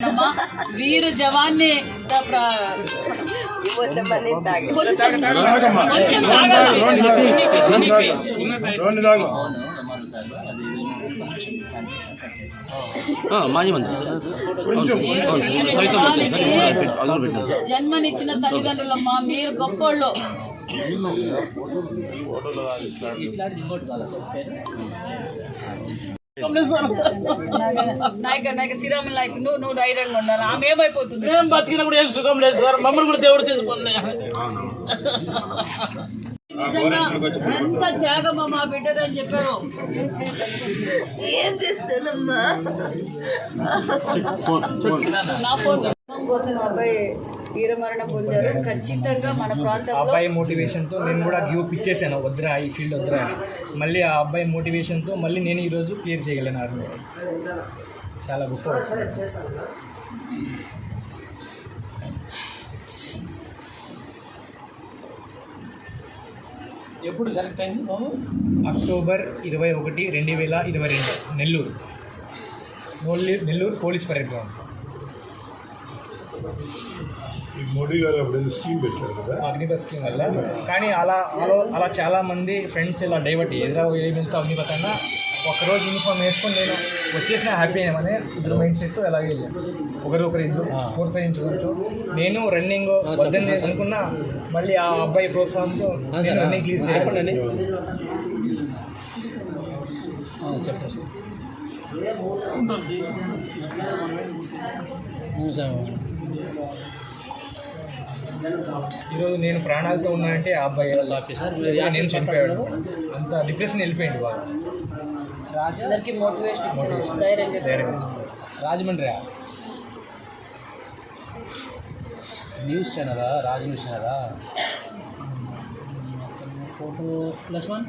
అవునమ్మా, వీరు జవాన్ని కొంచెం జన్మనిచ్చిన తల్లిదండ్రులమ్మా, మీరు గొప్పోళ్ళు. నాయక శ్రీరాములు నాయకు నువ్వు ధైర్యంగా ఉండాలి. ఆమె ఏమైపోతుంది? మేము బతికిన కూడా ఏం సుఖం లేదు సార్, మమ్మల్ని కూడా దేవుడు తీసుకున్నా. నిజంగా ఎంత త్యాగమా మా బిడ్డదని చెప్పారు. ఏం చేస్తానమ్మా నా ఫోన్ కోసం అబ్బాయి వీరమరణం పొందారు. ఖచ్చితంగా మన ప్రాంతంలో అబ్బాయి మోటివేషన్తో నేను కూడా గివ్ అప్ ఇచ్చేసాను, వద్దురా ఈ ఫీల్డ్ వద్దురా అని. మళ్ళీ ఆ అబ్బాయి మోటివేషన్తో మళ్ళీ నేను ఈరోజు క్లియర్ చేయగలను ఆర్మీ. చాలా గొప్ప. ఎప్పుడు సెలెక్ట్ అయింది? October 21, 2022 Nellore police parade ground. Modi గారు అప్పుడు స్కీమ్ పెట్టారు కదా, అగ్నిపథ్ స్కీమ్ వల్ల. కానీ అలా చాలామంది ఫ్రెండ్స్ ఇలా డైవర్ట్ ఎదురా ఏమితో అగ్నిపథ్ అన్నా ఒకరోజు యూనిఫామ్ వేసుకొని నేను వచ్చేసిన హ్యాపీ అయ్యామని ఇద్దరు మైండ్ సెట్ అలాగే వెళ్ళాను. ఒకరు ఇద్దరు ప్రోత్సహించుకుంటూ నేను రన్నింగ్ వద్దని అనుకున్నా, మళ్ళీ ఆ అబ్బాయి ప్రోత్సాహంతో నేను రన్నింగ్ క్లియర్ చేయకండి. చెప్పండి. ఈరోజు నేను ప్రాణాలతో ఉన్నానంటే ఆ అబ్బాయి నేను చనిపోయాడు. అంత డిప్రెషన్ వెళ్ళిపోయింది బాగా. అందరికీ మోటివేషన్ ఇచ్చిన ధైర్యం. రాజమండ్రి న్యూస్ ఛానలా? రాజ్ న్యూస్ ఛానలా? ఫోటో +1